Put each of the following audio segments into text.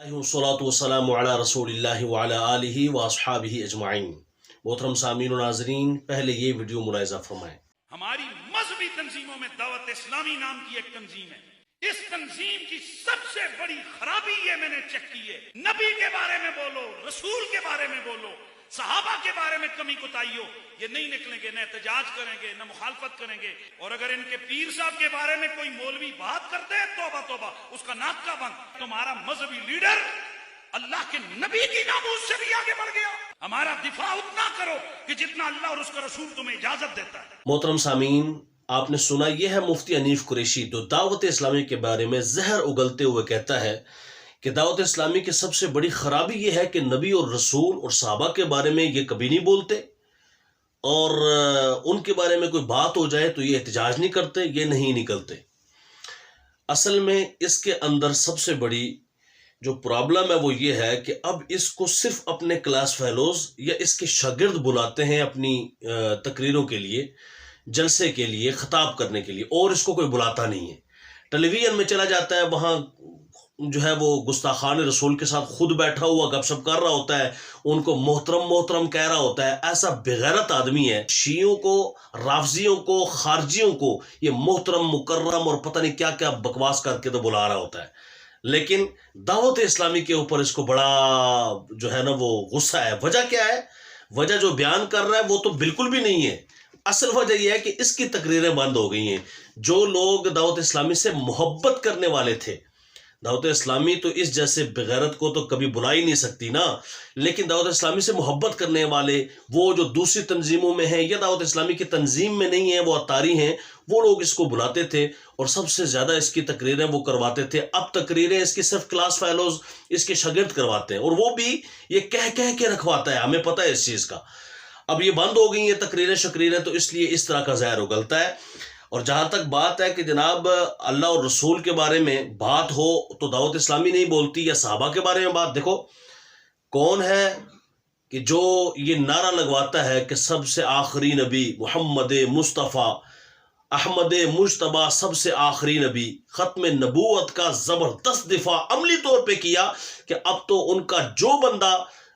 वस्सलातु वस्सलामु अला रसूलिल्लाहि व अला आलिहि व अस्हाबिहि अजमाइन। मोहतरम सामीन और नाज़रीन, पहले ये वीडियो मुलाहिज़ा फरमाएं। हमारी मजहबी तंजीमों में दावत इस्लामी नाम की एक तंजीम है। इस तंजीम की सबसे बड़ी खराबी ये मैंने चेक की है, नबी के बारे में बोलो, रसूल के बारे में बोलो, सहाबा के बारे में कमी कुताई हो, ये नहीं निकलेंगे, न एहतजाज करेंगे, न मुखालफत करेंगे। और अगर इनके पीर साहब के बारे में कोई मौलवी बात करते हैं, तौबा तौबा, उसका नाक का बंद। तुम्हारा मजहबी लीडर अल्लाह के नबी की नामूस से भी आगे बढ़ गया। हमारा दिफा उतना करो कि जितना अल्लाह और उसका रसूल तुम्हें इजाजत देता है। मोहतरम सामीन, आपने सुना, यह है मुफ्ती हनीफ कुरैशी, जो दावत इस्लामी के बारे में जहर उगलते हुए कहता है कि दावत इस्लामी की सबसे बड़ी खराबी यह है कि नबी और रसूल और सहाबा के बारे में ये कभी नहीं बोलते, और उनके बारे में कोई बात हो जाए तो ये एहतजाज नहीं करते, ये नहीं निकलते। असल में इसके अंदर सबसे बड़ी जो प्रॉब्लम है वो ये है कि अब इसको सिर्फ अपने क्लास फेलोज या इसके शागिर्द बुलाते हैं अपनी तकरीरों के लिए, जलसे के लिए, खिताब करने के लिए, और इसको कोई बुलाता नहीं है। टेलीविजन में चला जाता है, वहाँ जो है वो गुस्ताखान रसूल के साथ खुद बैठा हुआ गपशप कर रहा होता है, उनको मोहतरम मोहतरम कह रहा होता है। ऐसा बेगैरत आदमी है। शियों को, राफजियों को, खारजियों को ये मोहतरम, मुकर्रम और पता नहीं क्या क्या बकवास करके तो बुला रहा होता है, लेकिन दावत इस्लामी के ऊपर इसको बड़ा जो है ना वो गुस्सा है। वजह क्या है? वजह जो बयान कर रहा है वो तो बिल्कुल भी नहीं है। असल वजह यह है कि इसकी तकरीरें बंद हो गई हैं। जो लोग दावत इस्लामी से मोहब्बत करने वाले थे, दावत इस्लामी तो इस जैसे बेगैरत को तो कभी बुला ही नहीं सकती ना, लेकिन दावत इस्लामी से मोहब्बत करने वाले, वो जो दूसरी तंजीमों में हैं या दावत इस्लामी की तंजीम में नहीं है, वो अतारी हैं, वो लोग इसको बुलाते थे और सबसे ज़्यादा इसकी तकरीरें वो करवाते थे। अब तकरीरें इसकी सिर्फ क्लास फेलोज, इसके शागिर्द करवाते हैं, और वो भी ये कह कह के रखवाता है, हमें पता है इस चीज़ का। अब ये बंद हो गई हैं तकरीरें शकरीरें, तो इसलिए इस तरह का ज़हर उगलता है। और जहाँ तक बात है कि जनाब अल्लाह और रसूल के बारे में बात हो तो दावत इस्लामी नहीं बोलती, या सहाबा के बारे में बात, देखो कौन है कि जो ये नारा लगवाता है कि सबसे आखिरी नबी मोहम्मद मुस्तफ़ा अहमद मुजतबा सबसे आखिरी नबी, ख़त्म नबूवत का ज़बरदस्त दिफा अमली तौर पे किया कि अब तो उनका जो बंदा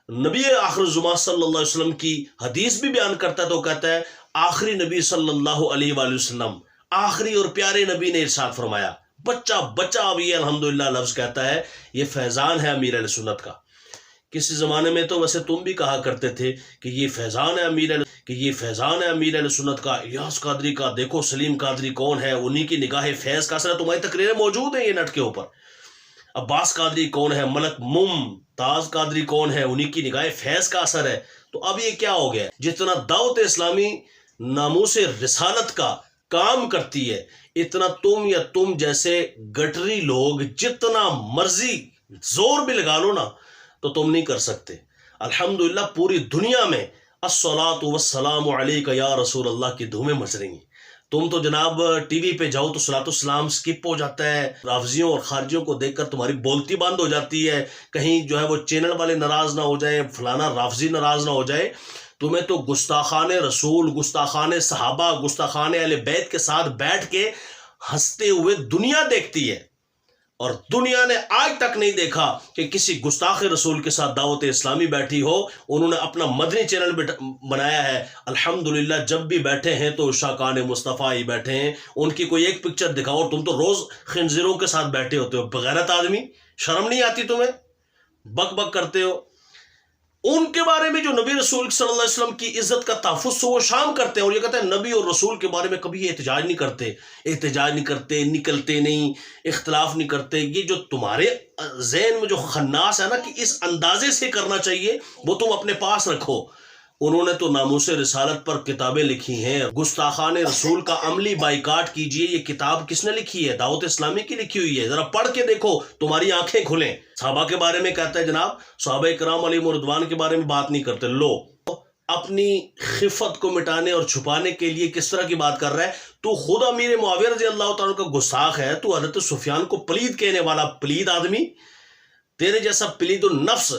नबी आखिर जुमा सल्लल्लाहु अलैहि वसल्लम की हदीस भी बयान करता है तो कहता है आखिरी नबी सल्लल्लाहु अलैहि वसल्लम, आखिरी और प्यारे नबी ने इरशाद फरमाया। बच्चा बच्चा अब ये अल्हम्दुलिल्लाह लफ्ज़ कहता है, ये फैज़ान है अमीर अहले सुन्नत का। किसी ज़माने में तो वैसे तुम भी कहा करते थे कि ये फैज़ान है अमीर अहले सुन्नत का, इलियास कादरी का। देखो सलीम कादरी कौन है, उन्हीं की निगाह फैज़ का असर है। तुम्हारी तकरीरें मौजूद हैं ये नेट के ऊपर। अब्बास कादरी कौन है, मलक मुमताज कादरी कौन है, उन्हीं की निगाह फैज़ का असर है। तो अब ये क्या हो गया? जितना दावत इस्लामी नामूसे रिसालत का काम करती है, इतना तुम या तुम जैसे गटरी लोग जितना मर्जी जोर भी लगा लो ना तो तुम नहीं कर सकते। अल्हम्दुलिल्लाह पूरी दुनिया में अस्सलातु वस्सलामु अलैका या रसूल अल्लाह की धूमें मच रही हैं। तुम तो जनाब टीवी पे जाओ तो सलातो सलाम स्किप हो जाता है, राफजियों और खारजियों को देखकर तुम्हारी बोलती बंद हो जाती है, कहीं जो है वो चैनल वाले नाराज ना हो जाए, फलाना राफजी नाराज ना हो जाए। तुम्हें तो गुस्ताखान रसूल, गुस्ताखान सहाबा, गुस्ताखान अहले बैत के साथ बैठ के हंसते हुए दुनिया देखती है, और दुनिया ने आज तक नहीं देखा कि किसी गुस्ताख रसूल के साथ दावत इस्लामी बैठी हो। उन्होंने अपना मदनी चैनल बनाया है। अल्हम्दुलिल्लाह जब भी बैठे हैं तो शाकान मुस्तफ़ा ही बैठे हैं, उनकी कोई एक पिक्चर दिखाओ, और तुम तो रोज़ खिंजीरों के साथ बैठे होते हो। बगैरत आदमी, शर्म नहीं आती तुम्हें? बक बक करते हो। उनके बारे में जो नबी रसूल सल्लल्लाहु अलैहि वसल्लम की इज्जत का तहफ़्फ़ुज़ वो शाम करते हैं, और ये कहते हैं नबी और रसूल के बारे में कभी एहतजाज नहीं करते, निकलते नहीं, इख्तलाफ नहीं करते। ये जो तुम्हारे ज़हन में जो खन्नास है ना कि इस अंदाजे से करना चाहिए, वो तुम अपने पास रखो। उन्होंने तो नामूसे रिसालत पर किताबें लिखी हैं। गुस्ताखान रसूल का अमली बाइकाट कीजिए, ये किताब किसने लिखी है? दावत इस्लामी की लिखी हुई है। जरा पढ़ के देखो, तुम्हारी आंखें खुलें। सहाबा के बारे में कहता है जनाब सहाबा इकराम अलैहिम रिदवान के बारे में बात नहीं करते। लो, अपनी खिफत को मिटाने और छुपाने के लिए किस तरह की बात कर रहा है? तू खुद अमीर मुआविया रज़ी अल्लाह तआला का गुस्ताख है। तू हज़रत सुफियान को पलीद कहने वाला पलीद आदमी, तेरे जैसा पलीदुल नफ्स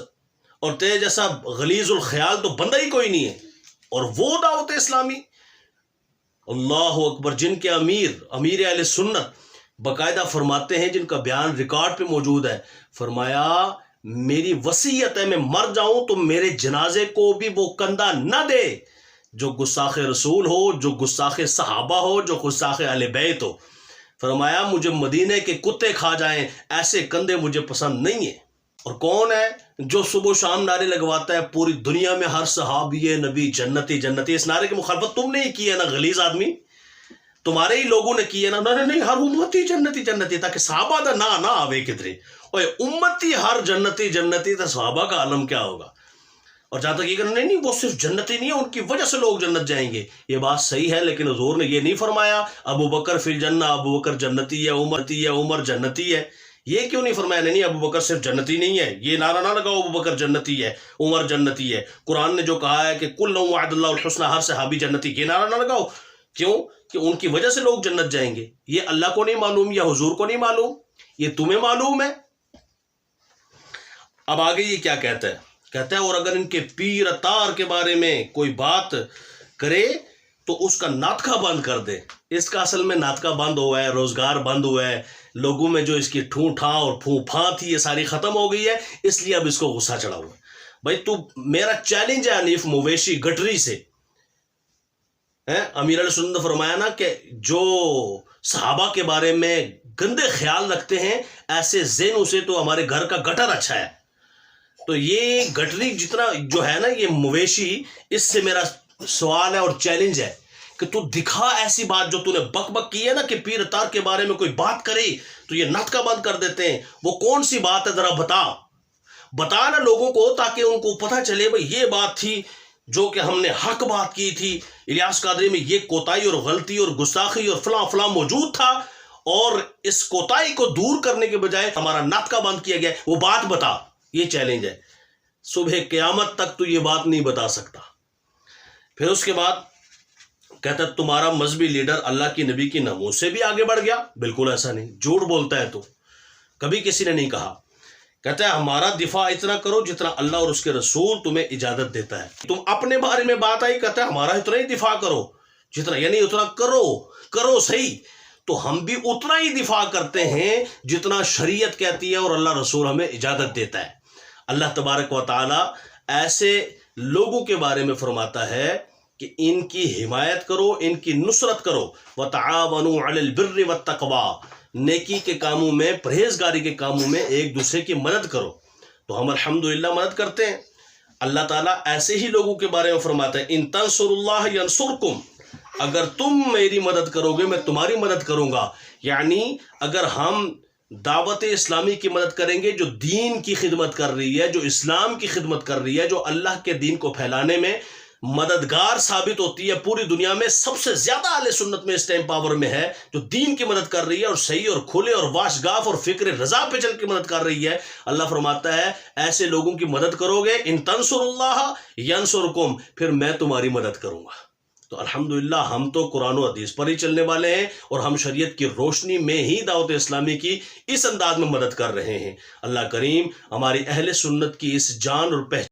और तेरे जैसा गलीजुल ख्याल तो बंदा ही कोई नहीं है। और वो दावत इस्लामी, अल्लाह अकबर, जिनके अमीर अहले सुन्नत बाकायदा फरमाते हैं, जिनका बयान रिकॉर्ड पे मौजूद है, फरमाया میری وصیت ہے میں مر جاؤں تو میرے جنازے کو بھی وہ کندھا نہ دے جو گستاخ رسول ہو، جو گستاخ صحابہ ہو، جو گستاخ اہل بیت ہو۔ فرمایا مجھے مدینے کے کتے کھا جائیں، ایسے کندھے مجھے پسند نہیں ہیں۔ اور کون ہے جو صبح و شام نعرے لگواتا ہے پوری دنیا میں ہر صحابی نبی جنتی جنتی؟ اس نعرے کی مخالفت تم نے ہی کی ہے نا غلیظ آدمی، تمہارے ہی لوگوں نے کی ہے نا۔ نہیں ہر امتی جنتی جنتی، تاکہ صحابہ دا نہ آوے کدھرے، اوے امتی ہر جنتی جنتی، تو صحابہ کا عالم کیا ہوگا؟ اور جہاں تک یہ کرنا نہیں وہ صرف جنتی نہیں ہے، ان کی وجہ سے لوگ جنت جائیں گے، یہ بات صحیح ہے، لیکن حضور نے یہ نہیں فرمایا ابو بکر فی الجنہ، ابو بکر جنتی ہے، عمر جنتی ہے۔ یہ کیوں نہیں فرمایا؟ نہیں ابو بکر صرف جنتی نہیں ہے، یہ نعرہ نہ لگاؤ ابو بکر جنتی ہے، عمر جنتی ہے۔ قرآن نے جو کہا ہے کہ کل وعد اللہ الحسنى، ہر صحابی جنتی، یہ نعرہ نہ لگاؤ۔ کیوں؟ کہ ان کی وجہ سے لوگ جنت جائیں گے۔ یہ اللہ کو نہیں معلوم یا حضور کو نہیں معلوم، یہ تمہیں معلوم ہے۔ اب آگے یہ کیا کہتا ہے؟ کہتا ہے اور اگر ان کے پیر اتار کے بارے میں کوئی بات کرے تو اس کا ناطقہ بند کر دے۔ اس کا اصل میں ناطقہ بند ہوا ہے، روزگار بند ہوا ہے، لوگوں میں جو اس کی ٹھوں ٹھاں اور پھوں پھاں تھی یہ ساری ختم ہو گئی ہے، اس لیے اب اس کو غصہ چڑھا ہوا ہے۔ بھائی تو میرا چیلنج ہے حنیف مویشی گٹری سے، امیر علیہ سنت نے فرمایا نا کہ جو صحابہ کے بارے میں گندے خیال رکھتے ہیں ایسے ذہنوں سے تو ہمارے گھر کا گٹر اچھا ہے۔ تو یہ گٹری جتنا جو ہے نا یہ مویشی، اس سے میرا سوال ہے اور چیلنج ہے کہ تو دکھا ایسی بات جو تو نے بک بک کی ہے نا کہ پیر اتار کے بارے میں کوئی بات کرے تو یہ نطقہ بند کر دیتے ہیں، وہ کون سی بات ہے ذرا بتا نا لوگوں کو، تاکہ ان کو پتہ چلے بھئی یہ بات تھی جو کہ ہم نے حق بات کی تھی، الیاس قادری میں یہ کوتاہی اور غلطی اور گستاخی اور فلاں فلاں موجود تھا، اور اس کوتاہی کو دور کرنے کے بجائے ہمارا نطقہ بند کیا گیا، وہ بات بتا۔ یہ چیلنج ہے، صبح قیامت تک تو یہ بات نہیں بتا سکتا۔ پھر اس کے بعد کہتا ہے تمہارا مذہبی لیڈر اللہ کی نبی کی ناموس سے بھی آگے بڑھ گیا؟ بالکل ایسا نہیں، جھوٹ بولتا ہے تو، کبھی کسی نے نہیں کہا۔ کہتا ہے ہمارا دفاع اتنا کرو جتنا اللہ اور اس کے رسول تمہیں اجازت دیتا ہے۔ تم اپنے بارے میں بات آئی، کہتا ہے ہمارا اتنا ہی دفاع کرو جتنا، یعنی اتنا کرو صحیح، تو ہم بھی اتنا ہی دفاع کرتے ہیں جتنا شریعت کہتی ہے اور اللہ رسول ہمیں اجازت دیتا ہے۔ اللہ تبارک و تعالی ایسے لوگوں کے بارے میں فرماتا ہے کہ ان کی حمایت کرو، ان کی نصرت کرو، وَتَعَاوَنُوا عَلَى الْبِرِّ وَالتَّقْوَىٰ، نیکی کے کاموں میں، پرہیزگاری کے کاموں میں ایک دوسرے کی مدد کرو۔ تو ہم الحمدللہ مدد کرتے ہیں۔ اللہ تعالیٰ ایسے ہی لوگوں کے بارے میں فرماتا ہے ان تنصروا اللہ ینصرکم، اگر تم میری مدد کرو گے میں تمہاری مدد کروں گا۔ یعنی اگر ہم دعوت اسلامی کی مدد کریں گے جو دین کی خدمت کر رہی ہے، جو اسلام کی خدمت کر رہی ہے، جو اللہ کے دین کو پھیلانے میں مددگار ثابت ہوتی ہے، پوری دنیا میں سب سے زیادہ اہل سنت میں اس ٹائم پاور میں ہے، جو دین کی مدد کر رہی ہے اور صحیح اور کھلے اور واشگاف اور فکر رضا پہ چل کے مدد کر رہی ہے، اللہ فرماتا ہے ایسے لوگوں کی مدد کرو گے ان تنصروا اللہ ینصرکم، پھر میں تمہاری مدد کروں گا۔ تو الحمدللہ ہم تو قرآن و حدیث پر ہی چلنے والے ہیں، اور ہم شریعت کی روشنی میں ہی دعوت اسلامی کی اس انداز میں مدد کر رہے ہیں۔ اللہ کریم ہماری اہل سنت کی اس جان اور پہچان